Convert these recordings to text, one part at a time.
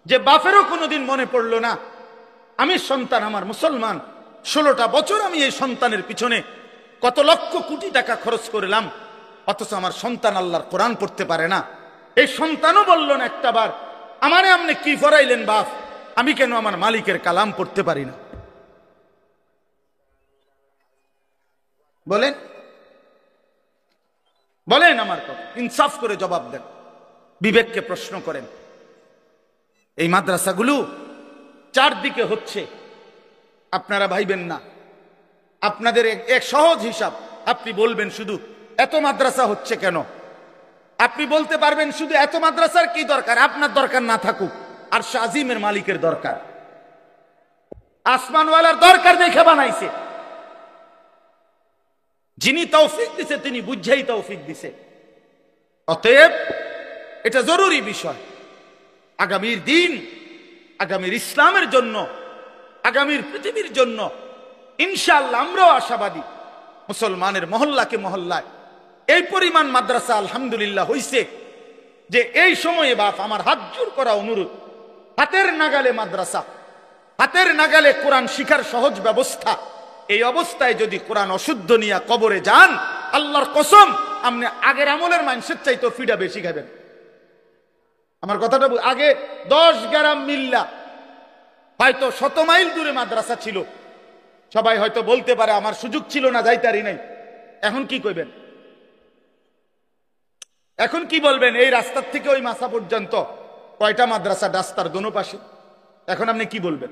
যে বাপেরও কোনোদিন মনে পড়লো না আমি সন্তান আমার মুসলমান, 16টা বছর আমি এই সন্তানের পিছনে কত লক্ষ কোটি টাকা খরচ করলাম, অথচ আমার সন্তান আল্লাহর কোরআন পড়তে পারে না। এই সন্তানও বলল না একটাবার আমারে আপনি কি ফরাইলেন বাপ, আমি কেন আমার মালিকের কালাম পড়তে পারি না? বলেন বলেন, আমার কথা ইনসাফ করে জবাব দেন, বিবেককে প্রশ্ন করেন। এই মাদ্রাসাগুলো চারদিকে হচ্ছে, আপনারা ভাইবেন না। আপনাদের এক সহজ হিসাব, আপনি বলবেন শুধু এত মাদ্রাসা হচ্ছে কেন? আপনি বলতে পারবেন শুধু এত মাদ্রাসার কি দরকার? আপনার দরকার না থাকুক, আর শাজিমের মালিকের দরকার, আসমানওয়ালার দরকার দেখে বানাইছে। যিনি তৌফিক দিছে তিনি বুঝেই তৌফিক দিছে। অতএব এটা জরুরি বিষয়, আগামীর দিন, আগামীর ইসলামের জন্য, আগামীর পৃথিবীর জন্য ইনশাআল্লাহ আমরাও আশাবাদী। মুসলমানের মহল্লাকে মহল্লায় এই পরিমাণ মাদ্রাসা আলহামদুলিল্লাহ হইছে যে এই সময়ে বাপ আমার হাত জোর করা অনুরোধ, হাতের নাগালে মাদ্রাসা, হাতের নাগালে কোরআন শিখার সহজ ব্যবস্থা। এই অবস্থায় যদি কোরআন অশুদ্ধ নিয়ে কবরে যান, আল্লাহর কসম আপনি আগের আমলের মানুষের চাইতে ফিডা বেশি খাবেন। আমার কথাটা আগে 10 গ্রাম মিল্লা হয়তো 100 মাইল দূরে মাদ্রাসা ছিল, সবাই হয়তো বলতে পারে আমার সুযোগ ছিল না, যাইতারি নাই। এখন কি কইবেন? এখন কি বলবেন? এই রাস্তার থেকে ওই মাসা পর্যন্ত কয়টা মাদ্রাসা, রাস্তার দোনো পাশে। এখন আপনি কি বলবেন?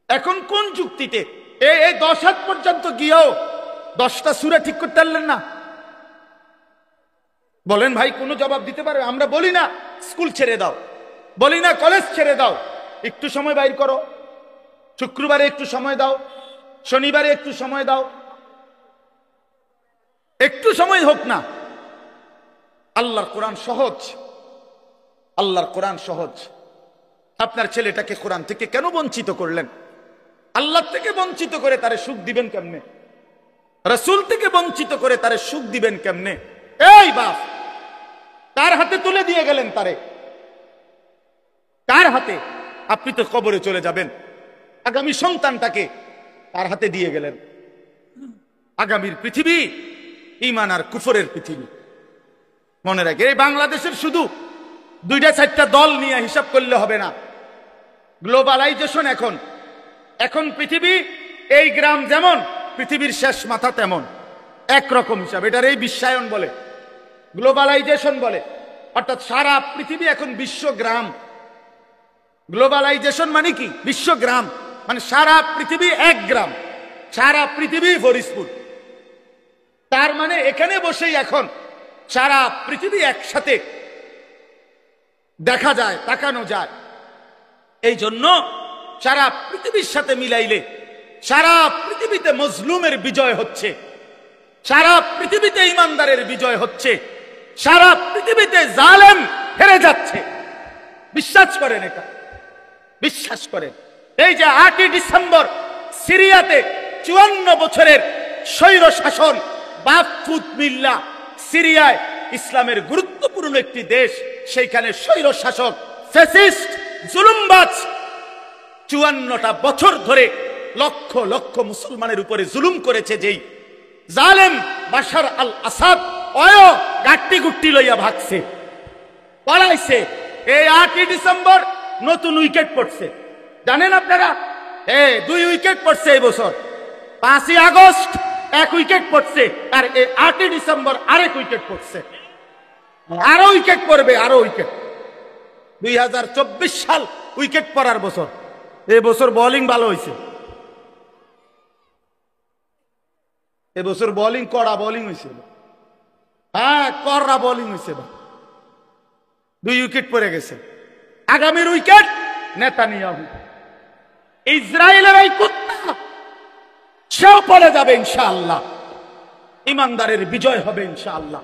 এখন কোন যুক্তিতে এই 10 হাত পর্যন্ত গিয়েও 10টা সূরা ঠিক করতে পারলেন না? বলেন ভাই, কোনো জবাব দিতে পারবে? আমরা বলি না স্কুল ছেড়ে দাও, বলি না কলেজ ছেড়ে দাও, একটু সময় বাইর করো, শুক্রবারে একটু সময় দাও, শনিবারে একটু সময় দাও, একটু সময় হোক না। আল্লাহর কোরআন সহজ, আল্লাহর কোরআন সহজ। আপনার ছেলেটাকে কোরআন থেকে কেন বঞ্চিত করলেন? আল্লাহ থেকে বঞ্চিত করে তারে সুখ দিবেন কেমনে? রাসূল থেকে বঞ্চিত করে তারে সুখ দিবেন কেমনে? এই বাপ, কার হাতে তুলে দিয়ে গেলেন তারে? কার হাতে? আপনি তো কবরে চলে যাবেন, আগামী সন্তানটাকে কার হাতে দিয়ে গেলেন? আগামীর পৃথিবী ঈমান আর কুফরের পৃথিবী। মনে রাখে, এই বাংলাদেশের শুধু 2-4টা দল নিয়ে হিসাব করলে হবে না। গ্লোবালাইজেশন এখন পৃথিবী, এই গ্রাম যেমন পৃথিবীর শেষ মাথা তেমন, একরকম হিসাব। এটার এই বিশ্বায়ন বলে, গ্লোবালাইজেশন বলে, অর্থাৎ সারা পৃথিবী এখন বিশ্বগ্রাম। গ্লোবালাইজেশন মানে কি? বিশ্বগ্রাম মানে সারা পৃথিবী এক গ্রাম, সারা পৃথিবী ফরিদপুর। তার মানে এখানে বসেই এখন সারা পৃথিবী একসাথে দেখা যায়, তাকানো যায়। এই জন্য সারা পৃথিবীর সাথে মিলাইলে সারা পৃথিবীতে মজলুমের বিজয় হচ্ছে, সারা পৃথিবীতে ইমানদারের বিজয় হচ্ছে, সারা পৃথিবীতে জালেম হেরে যাচ্ছে। বিশ্বাস করেন, এটা বিশ্বাস করেন। এই যে 8ই ডিসেম্বর সিরিয়াতে 54 বছরের স্বৈর শাসন বাফুত মিল্লা, সিরিয়ায় ইসলামের গুরুত্বপূর্ণ একটি দেশ, সেইখানে স্বৈর শাসক ফ্যাসিস্ট জুলুমবাজ 54টা বছর ধরে লক্ষ লক্ষ মুসলমানের উপরে জুলুম করেছে। যেই জালেম বাশার আল আসাদ অয় গাট্টি গুট্টি লইয়া ভাগছে, পলাইছে। এই 8ই ডিসেম্বর নতুন উইকেট পড়ছে, জানেন আপনারা? 2 উইকেট পড়ছে এই বছর। 5ই আগস্ট 1 উইকেট পড়ছে, আর এই 8ই ডিসেম্বর আরেক উইকেট পড়ছে। আরো উইকেট পড়বে, আরো উইকেট। 2024 সাল উইকেট পড়ার বছর। এই বছর বোলিং ভালো হয়েছে, এবছর বোলিং কড়া বোলিং হয়েছে। হ্যাঁ, কড়া বোলিং হয়েছে। 2 উইকেট পড়ে গেছে। আগামীর উইকেট নেতানিয়াহু, ইসরায়েলের এই কুত্তা, সেও পড়ে যাবে ইনশাআল্লাহ। ইমানদারের বিজয় হবে ইনশাআল্লাহ।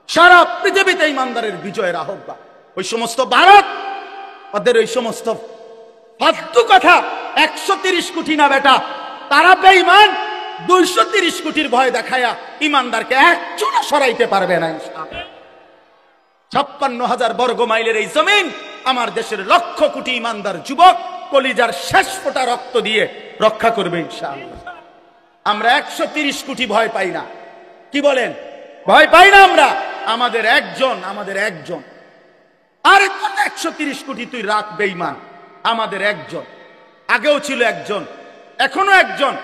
সারা পৃথিবীতে ইমানদারের বিজয়ের আহ্বান। ওই সমস্ত ভারত, ওদের ওই সমস্ত ফালতু কথা, 130 কোটি না বেটা, তারা বেঈমান 230 কোটির ভয় দেখায়া ইমানদারকে এক চুনা সরাইতে পারবে না ইনশাআল্লাহ। 56,000 বর্গ মাইলের এই জমিন আমার দেশের লক্ষ কোটি ইমানদার যুবক কলিজার শেষ ফোঁটা রক্ত দিয়ে রক্ষা করবে ইনশাআল্লাহ। আমরা 130 কোটি ভয় পাই না, কি বলেন? ভয় পাই না আমরা। আমাদের একজন আর 130 কোটি তুই রাখ বেঈমান, আমাদের একজন, আগেও ছিল একজন, এখনো একজন,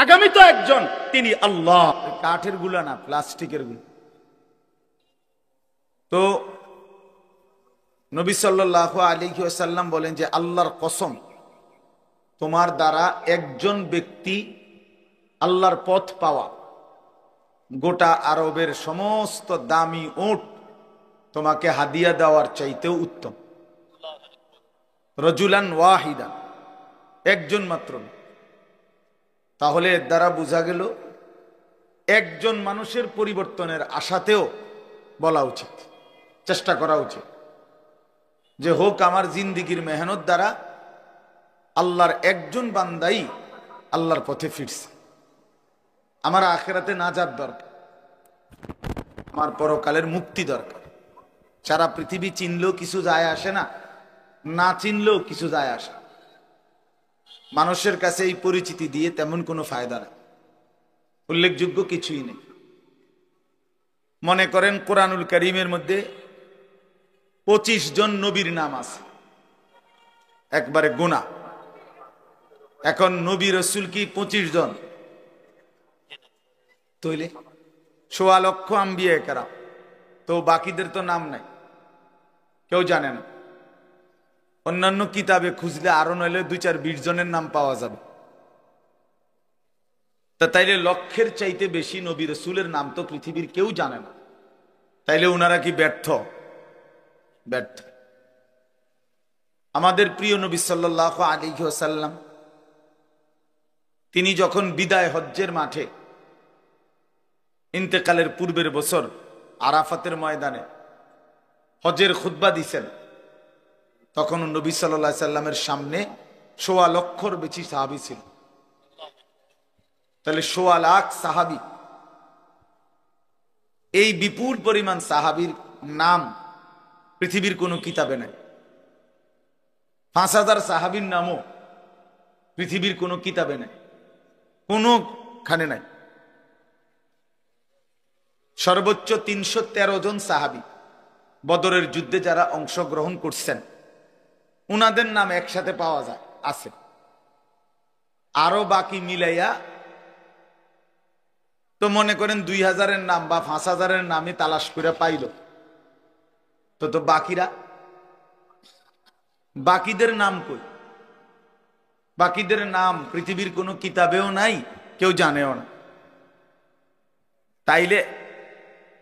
আগামী তো একজন, তিনি আল্লাহ। কাঠের গুলা না, প্লাস্টিকের গুলা। তো নবী সাল্লাল্লাহু আলাইহি ওয়াসাল্লাম বলেন যে আল্লাহর কসম, তোমার দ্বারা একজন ব্যক্তি আল্লাহর পথ পাওয়া গোটা আরবের সমস্ত দামি উট তোমাকে হাদিয়া দেওয়ার চাইতেও উত্তম। রজুলান ওয়াহিদা, একজন মাত্র। তাহলে এর দ্বারা বোঝা গেল একজন মানুষের পরিবর্তনের আশাতেও বলা উচিত, চেষ্টা করা উচিত যে হোক আমার জিন্দিগির মেহনত দ্বারা আল্লাহর একজন বান্দাই আল্লাহর পথে ফিরছে। আমার আখিরাতে নাজাত দরকার, আমার পরকালের মুক্তি দরকার। সারা পৃথিবী চিনলেও কিছু যায় আসে না, না চিনলেও কিছু যায় আসে। মানুষের কাছে এই পরিচিতি দিয়ে তেমন কোনো ফায়দা নেই, উল্লেখযোগ্য কিছুই নেই। মনে করেন কোরআনুল কারীমের মধ্যে 25 জন নবীর নাম আছে, একবারে গোনা। এখন নবী রাসূল কি 25 জন? তইলে 1.25 লক্ষ আম্বিয়া কেরাম, তো বাকিদের তো নাম নাই, কেউ জানে না। অন্যান্য কিতাবে খুঁজলে আরো নইলে 2-4-20 জনের নাম পাওয়া যাবে। তা তাইলে লক্ষের চাইতে বেশি নবী রাসূলের নাম তো পৃথিবীর কেউ জানে না। তাইলে ওনারা কি ব্যর্থ? ব্যর্থ। আমাদের প্রিয় নবী সাল্লাল্লাহু আলাইহি ওয়াসাল্লাম তিনি যখন বিদায় হজ্জের মাঠে ইন্তেকালের পূর্বের বছর আরাফাতের ময়দানে হজের খুতবা দিছেন, তখন নবী সাল্লাল্লাহু আলাইহি সাল্লামের সামনে 1.25 লক্ষর বেশি সাহাবী ছিল। তাহলে 1.25 লাখ সাহাবী, এই বিপুল পরিমাণ সাহাবীর নাম পৃথিবীর কোনো কিতাবে নাই। 5000 সাহাবীর নামও পৃথিবীর কোনো কিতাবে নাই, কোনোখানে নাই। সর্বোচ্চ 313 জন সাহাবী বদরের যুদ্ধে যারা অংশগ্রহণ করছেন উনাদের নাম একসাথে পাওয়া যায়, আছে। আরো বাকি মিলাইয়া তো মনে করেন 2000-এর নাম বা 5000-এর নামই তালাশ করে পাইল, তো বাকিরা, বাকিদের নাম কই? বাকিদের নাম পৃথিবীর কোনো কিতাবেও নাই, কেউ জানেও না। তাইলে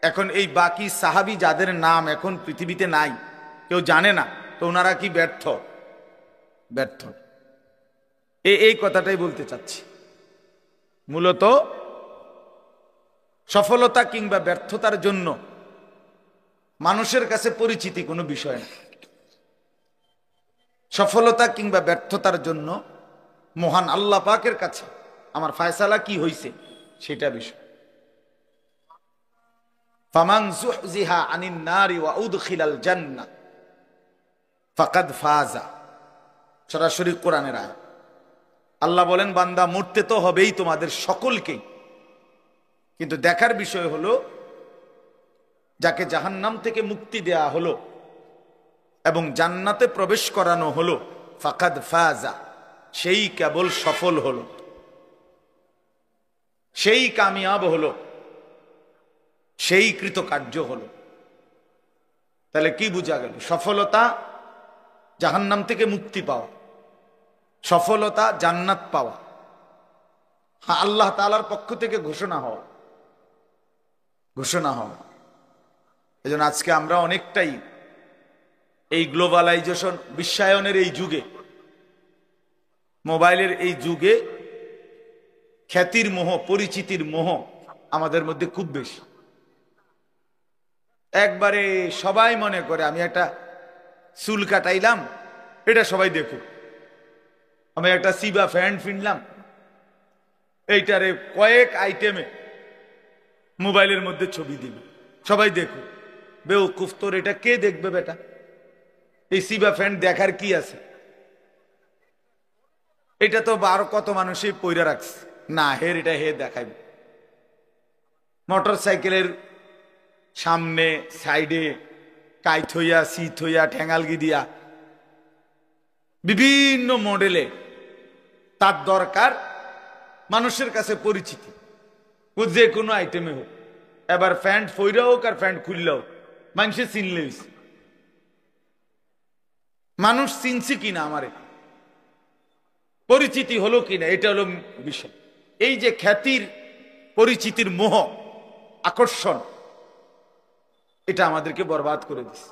এখন এই বাকি সাহাবী যাদের নাম এখন পৃথিবীতে নাই, কেউ জানে না, তো ওনারা কি ব্যর্থ? ব্যর্থ। এই কথাটাই বলতে চাচ্ছি। মূলত সফলতা কিংবা ব্যর্থতার জন্য মানুষের কাছে পরিচিতি কোনো বিষয় না। সফলতা কিংবা ব্যর্থতার জন্য মহান আল্লাহ পাকের কাছে আমার ফয়সালা কি হইছে সেটা বিষয়। ফামান যুহজিহা আনিন নারি ওয়া উদখিলাল জান্নাহ ফাকাদ ফাজা, সরাসরি কোরআনের আয়াত। আল্লাহ বলেন বান্দা মরতে তো হবেই তোমাদের সকলকেই, কিন্তু দেখার বিষয় হলো যাকে জাহান্নাম থেকে মুক্তি দেয়া হলো এবং জান্নাতে প্রবেশ করানো হলো, ফাকাদ ফাজা, সেই কেবল সফল হলো, সেই কামিয়াব হলো, সেই কৃতকার্য হলো। তাহলে কি বোঝা গেল? সফলতা জাহান্নাম থেকে মুক্তি পাওয়া, সফলতা জান্নাত পাওয়া, হ্যাঁ আল্লাহ তাআলার পক্ষ থেকে ঘোষণা হওয়া। এজন্য আজকে আমরা অনেকটাই এই গ্লোবালাইজেশন, বিশ্বায়নের এই যুগে, মোবাইলের এই যুগে খ্যাতির মোহ, পরিচিতির মোহ আমাদের মধ্যে খুব বেশি। একবারে সবাই মনে করে আমি একটা চুল কাটাইলাম, এটা সবাই দেখুক। আমি একটা সিবা প্যান্ট কিনলাম, এইটারে কয়েক আইটেমে মোবাইলের মধ্যে ছবি দিল, সবাই দেখুক। বেওকুফ, তোর এটা কে দেখবে বেটা? এই সিবা প্যান্ট দেখার কি আছে? এটা তো আরো কত মানুষই পইরা রাখছে, না হের এটা হে দেখাইবে। মোটর সাইকেলের সামনে সাইডে কাইত হইয়া, শীত হইয়া, ঠেঙ্গালগি দিয়া বিভিন্ন মডেলে তার দরকার মানুষের কাছে পরিচিতি, যে কোনো আইটেমে হোক। এবার প্যান্ট ফইরা হোক আর প্যান্ট খুললে হোক, মানুষে চিনলে হইছে। মানুষ চিনছে কিনা, আমারে পরিচিতি হলো কিনা, এটা হলো বিষয়। এই যে খ্যাতির, পরিচিতির মোহ, আকর্ষণ, এটা আমাদেরকে বরবাদ করে দিচ্ছে,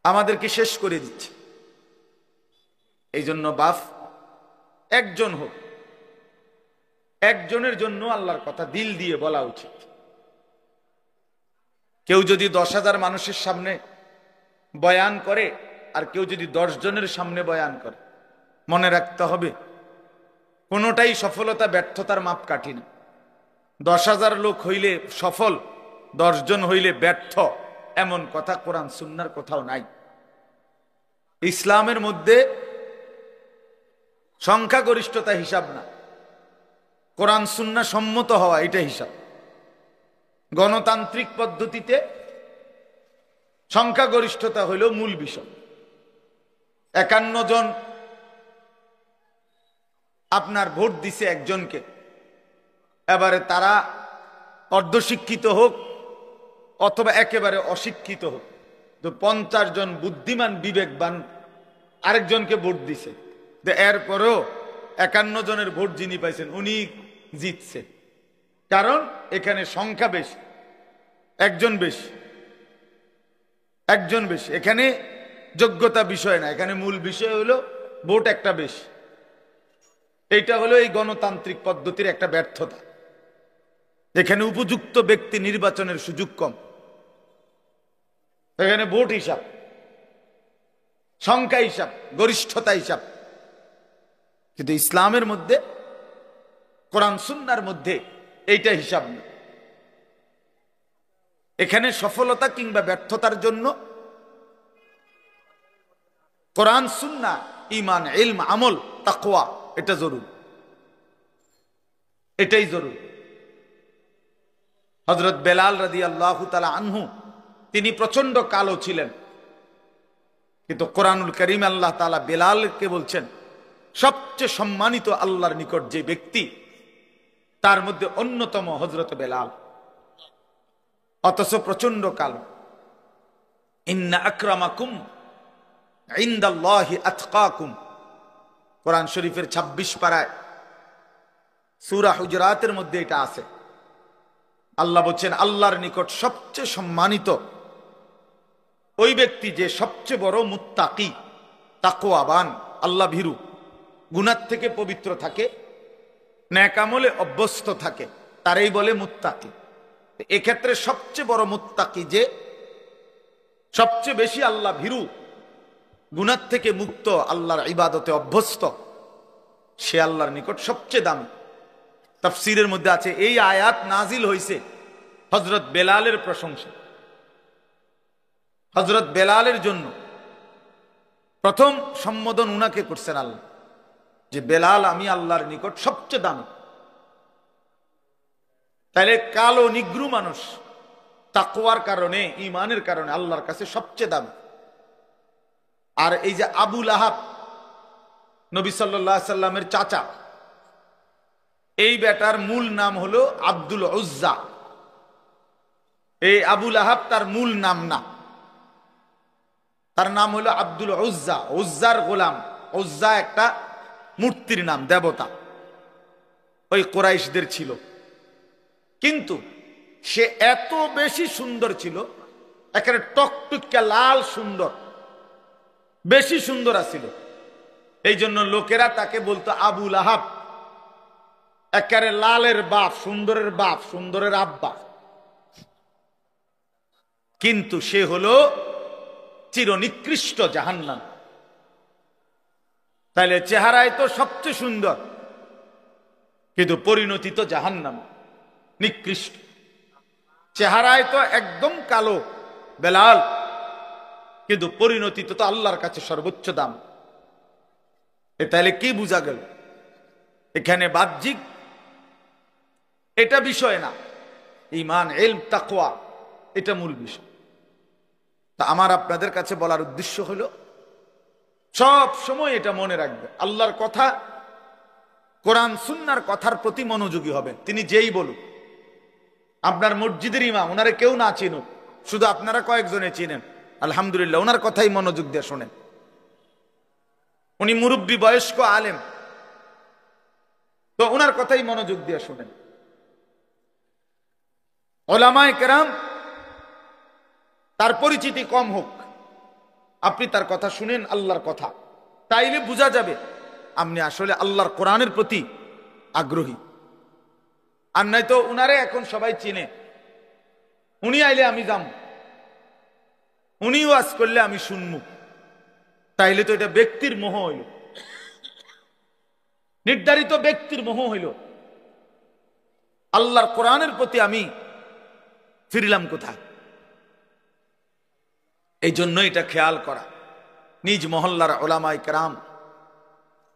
আমাদেরকে শেষ করে দিচ্ছে। এই জন্য বাপ একজন হোক, একজনের জন্য আল্লাহর কথা দিল দিয়ে বলা উচিত। কেউ যদি 10,000 মানুষের সামনে বয়ান করে আর কেউ যদি 10 জনের সামনে বয়ান করে, মনে রাখতে হবে কোনোটাই সফলতা ব্যর্থতার মাপকাঠি না। 10,000 লোক হইলে সফল, 10 জন হইলে ব্যর্থ, এমন কথা কোরআন সুন্নাহর কোথাও নাই। ইসলামের মধ্যে সংখ্যাগরিষ্ঠতা হিসাব না, কোরআন সুন্নাহ সম্মত হওয়া এটা হিসাব। গণতান্ত্রিক পদ্ধতিতে সংখ্যাগরিষ্ঠতা হইল মূল বিষয়। 51 জন আপনার ভোট দিছে একজনকে, এবারে তারা অর্ধশিক্ষিত হোক অথবা একেবারে অশিক্ষিত হোক, তো 50 জন বুদ্ধিমান বিবেকবান আরেকজনকে ভোট দিছে, এরপরেও 51 জনের ভোট যিনি পাইছেন উনি জিতছে। কারণ এখানে সংখ্যা বেশি, একজন বেশি, একজন বেশি। এখানে যোগ্যতা বিষয় না, এখানে মূল বিষয় হলো ভোট একটা বেশি। এইটা হলো এই গণতান্ত্রিক পদ্ধতির একটা ব্যর্থতা। এখানে উপযুক্ত ব্যক্তি নির্বাচনের সুযোগ কম, এখানে ভোট হিসাব, সংখ্যা হিসাব, গরিষ্ঠতা হিসাব। কিন্তু ইসলামের মধ্যে, কোরআন সুন্নাহর মধ্যে এইটা হিসাব না। এখানে সফলতা কিংবা ব্যর্থতার জন্য কোরআন সুন্নাহ, ঈমান, ইলম, আমল, তাকওয়া এটা জরুরি, এটাই জরুরি। হযরত বেলাল রাদিয়াল্লাহু তাআলা আনহু তিনি প্রচন্ড কালো ছিলেন, কিন্তু কোরআনুল কারীম আল্লাহ তাআলা বেলালকে বলছেন সবচেয়ে সম্মানিত আল্লাহর নিকট যে ব্যক্তি, তার মধ্যে অন্যতম হযরত বেলাল, অথচ প্রচন্ড কালো। ইন্না আকরামাকুম ইনদাল্লাহি আতকাকুম, কোরআন শরীফের 26 পারায় সূরা হুজরাতের মধ্যে এটা আছে। আল্লাহ বলছেন আল্লাহর নিকট সবচেয়ে সম্মানিত ওই ব্যক্তি যে সবচেয়ে বড় মুত্তাকি, তাকওয়াবান, আল্লাহ ভীরু, গুনাহ থেকে পবিত্র থাকে, নেক আমলে অভ্যস্ত থাকে, তারই বলে মুত্তাকি। এক্ষেত্রে সবচেয়ে বড় মুত্তাকি যে সবচেয়ে বেশি আল্লাহ ভীরু, গুনাহ থেকে মুক্ত, আল্লাহর ইবাদতে অভ্যস্ত, সে আল্লাহর নিকট সবচেয়ে দামি। তাফসীরের মধ্যে আছে এই আয়াত নাজিল হয়েছে হযরত বেলালের প্রশংসা। হযরত বেলালের জন্য প্রথম সম্বোধন উনাকে করছেন আল্লাহ, যে বেলাল আমি আল্লাহর নিকট সবচেয়ে দামি। তাহলে কালো নিগ্রু মানুষ তাকওয়ার কারণে, ঈমানের কারণে আল্লাহর কাছে সবচেয়ে দামি। আর এই যে আবু লাহাব, নবী সাল্লাল্লাহু আলাইহি সাল্লামের চাচা, এই বেটার মূল নাম হলো আব্দুল উজ্জা। এই আবু লাহাব তার মূল নাম না, তার নাম হলো আব্দুল উজ্জা, উজ্জার গোলাম। উজ্জা একটা মূর্তির নাম, দেবতা, ওই কুরাইশদের ছিল। কিন্তু সে এত বেশি সুন্দর ছিল, একেবারে টকটুকা লাল সুন্দর, বেশি সুন্দর আছিল। এই জন্য লোকেরা তাকে বলতো আবু লাহাব, একেবারে লালের বাপ, সুন্দরের বাপ, সুন্দরের আব্বা। কিন্তু সে হলো চিরনিকৃষ্ট জাহান্নাম। তাইলে চেহারায় তো সবচেয়ে সুন্দর, কিন্তু পরিণতি তো জাহান্নাম, নিকৃষ্ট। চেহারায় তো একদম কালো বেলাল, কিন্তু পরিণতি তো আল্লাহর কাছে সর্বোচ্চ দাম। তাহলে কি বোঝা গেল? এখানে বাহ্যিক এটা বিষয় না, ঈমান, ইলম, তাকওয়া এটা মূল বিষয়। তা আমার আপনাদের কাছে বলার উদ্দেশ্য হলো সব সময় এটা মনে রাখবে, আল্লাহর কথা, কোরআন সুন্নাহর কথার প্রতি মনোযোগী হবেন। তিনি যেই বলুক, আপনার মসজিদের ইমাম, ওনারে কেউ না চিনুক, শুধু আপনারা কয়েকজনে চিনেন, আলহামদুলিল্লাহ, ওনার কথাই মনোযোগ দিয়ে শোনেন। উনি মুরব্বী, বয়স্ক আলেম, তো ওনার কথাই মনোযোগ দিয়ে শোনেন। ওলামায়ে কেরাম, তার পরিচিতি কম হোক, আপনি তার কথা শুনেন, আল্লাহর কথা, তাইলে বোঝা যাবে আপনি আসলে আল্লাহর কোরআনের প্রতি আগ্রহী। আর নাই তো উনারে এখন সবাই চিনে, উনি আইলে আমি যাম, উনি ওয়াজ করলে আমি শুনবো, তাইলে তো এটা ব্যক্তির মোহ হইল, নির্ধারিত ব্যক্তির মোহ হইল। আল্লাহর কোরআনের প্রতি আমি ফিরলাম কোথায়? এই জন্য এটা খেয়াল করা, নিজ মহল্লার ওলামায়ে কেরাম,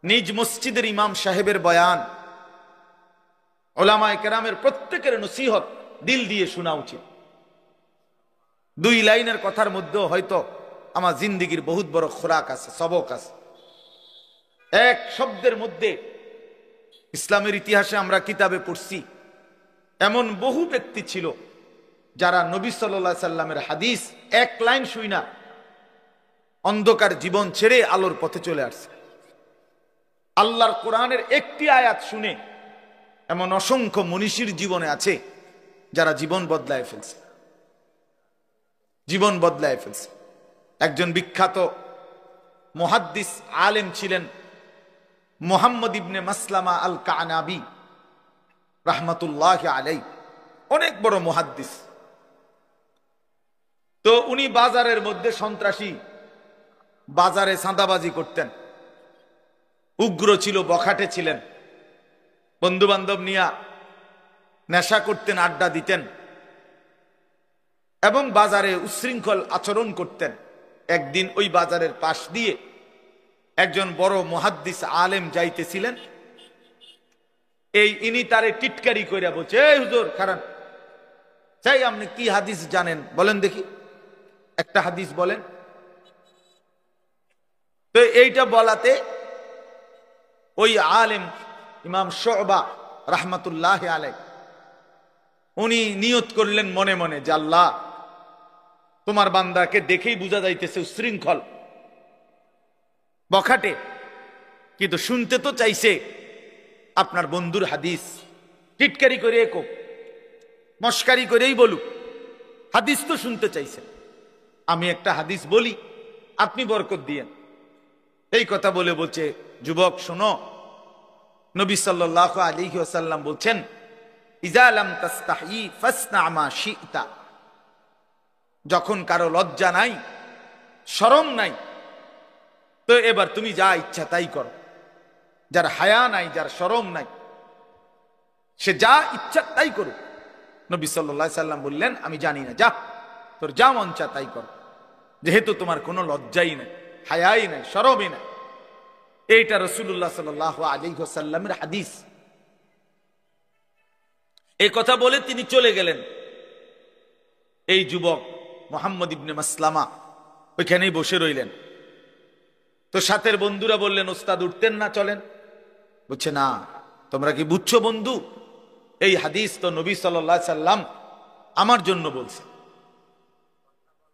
নিজ মসজিদের ইমাম সাহেবের বয়ান, ওলামায়ে কেরামের প্রত্যেকের নসিহত দিল দিয়ে শোনা উচিত। 2 লাইনের কথার মধ্যেও হয়তো আমার জিন্দেগির বহুত বড় খোরাক আছে, সবক আছে। এক শব্দের মধ্যে ইসলামের ইতিহাসে আমরা কিতাবে পড়ছি, এমন বহু ব্যক্তি ছিল যারা নবী সাল্লাল্লাহু আলাইহি সাল্লামের হাদিস 1 লাইন শুইনা অন্ধকার জীবন ছেড়ে আলোর পথে চলে আসছে। আল্লাহর কোরআনের একটি আয়াত শুনে এমন অসংখ্য মনীষীর জীবনে আছে যারা জীবন বদলায় ফেলছে, জীবন বদলায় ফেলছে। একজন বিখ্যাত মুহাদ্দিস আলেম ছিলেন মুহাম্মদ ইবনে মাসলামা আল কানাবী রাহমাতুল্লাহি আলাইহি, অনেক বড় মুহাদ্দিস। তো উনি বাজারের মধ্যে সন্ত্রাসী, বাজারে চাঁদাবাজি করতেন, উগ্র ছিল, বখাটে ছিলেন, বন্ধু বান্ধব নিয়ে নেশা করতেন, আড্ডা দিতেন এবং বাজারে উচ্ছৃঙ্খল আচরণ করতেন। একদিন ওই বাজারের পাশ দিয়ে একজন বড় মুহাদ্দিস আলেম যাইতেছিলেন, ইনি তারে টিটকারি কইরা বলছে, এই হুজুর খারান, চাই আপনি কি হাদিস জানেন বলেন দেখি, একটা হাদিস বলেন। তো এইটা বলাতে ওই আলেম ইমাম শুবা রাহমাতুল্লাহি আলাইহি উনি নিয়ত করলেন মনে মনে যে আল্লাহ, তোমার বান্দাকে দেখেই বোঝা যাইতেছে উচ্ছৃঙ্খল, বখাটে, কিন্তু শুনতে তো চাইছে আপনার বন্ধুর হাদিস, টিটকারি করে কোক, মস্কারি করেই বলুক, হাদিস তো শুনতে চাইছে, আমি একটা হাদিস বলি, আপনি বরকত দিয়েন। এই কথা বলে বলছে, যুবক শোনো, নবী সাল্লাল্লাহু আলাইহি ওয়াসাল্লাম বলছেন, ইজা লাম তাস্তাহি ফাসনা মা শি'তা, যখন কারো লজ্জা নাই, শরম নাই, তো এবার তুমি যা ইচ্ছা তাই করো। যার হায়া নাই, যার শরম নাই, সে যা ইচ্ছা তাই করুক। নবী সাল্লাল্লাহু আলাইহি সাল্লাম বললেন, আমি জানি না, যা তোর যা মন চা তাই কর, যেহেতু তোমার কোনো লজ্জাই নাই, হায়াই নাই, শরমই নাই। এইটা রাসূলুল্লাহ সাল্লাল্লাহু আলাইহি ওয়াসাল্লামের হাদিস। এই কথা বলে তিনি চলে গেলেন। এই যুবক মুহাম্মদ ইবনে মাসলামা ওইখানেই বসে রইলেন। তো সাথের বন্ধুরা বললেন, ওস্তাদ উঠতেন না, চলেন। বলছে, না, তোমরা কি বুঝছো বন্ধু, এই হাদিস তো নবী সাল্লাল্লাহু আলাইহি সাল্লাম আমার জন্য বলছে,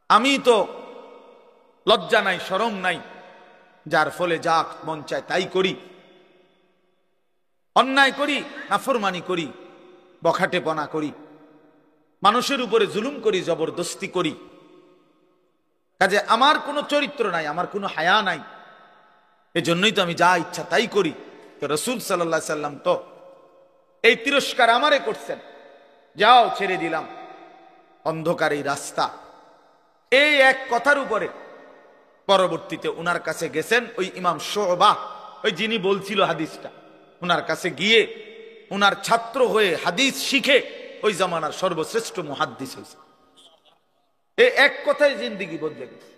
আমি তো লজ্জা নাই, শরম নাই, যার ফলে যা মন চায় তাই করি, অন্যায় করি, নাফরমানি করি, বখাটেপনা করি, মানুষের উপরে জুলুম করি, জবরদস্তি করি, কাজে আমার কোনো চরিত্র নাই, আমার কোনো হায়া নাই, এজন্যই তো আমি যা ইচ্ছা তাই করি। তো রাসূল সাল্লাল্লাহু আলাইহি সাল্লাম তো এই তিরস্কার আমারে করছেন, যাও ছেড়ে দিলাম অন্ধকার এই রাস্তা। এই এক কথার উপরে পরবর্তীতে উনার কাছে গেছেন ওই ইমাম শুবা, ওই যিনি বলছিল হাদিসটা, উনার কাছে গিয়ে উনার ছাত্র হয়ে হাদিস শিখে ওই জামানার সর্বশ্রেষ্ঠ মুহাদ্দিস হয়েছে। এই এক কথায় জিন্দেগি বদলে গেছে।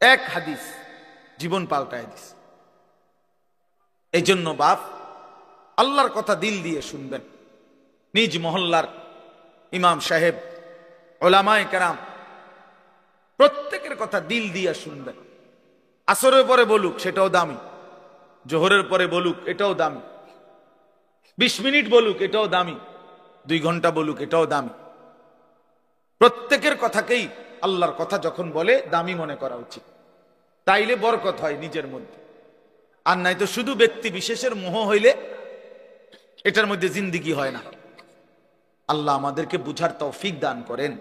এক হাদিস জীবন পাল্টায় দিস। এই জন্য বাপ, আল্লাহর কথা দিল দিয়ে শুনবেন। নিজ মহল্লার ইমাম সাহেব, ওলামায়ে কেরাম, প্রত্যেকের কথা দিল দিয়ে শুনবেন। আসরের পরে বলুক সেটাও দামি, জোহরের পরে বলুক এটাও দামি, 20 মিনিট বলুক এটাও দামি, 2 ঘন্টা বলুক এটাও দামি। প্রত্যেকের কথাকেই আল্লাহর কথা যখন বলে দামি মনে করা উচিত, তাইলে বরকত হয় নিজের মধ্যে। আর নাই তো শুধু ব্যক্তি বিশেষের মোহ হইলে এটার মধ্যে জিন্দিগি হয় না। আল্লাহ আমাদেরকে বুঝার তৌফিক দান করেন।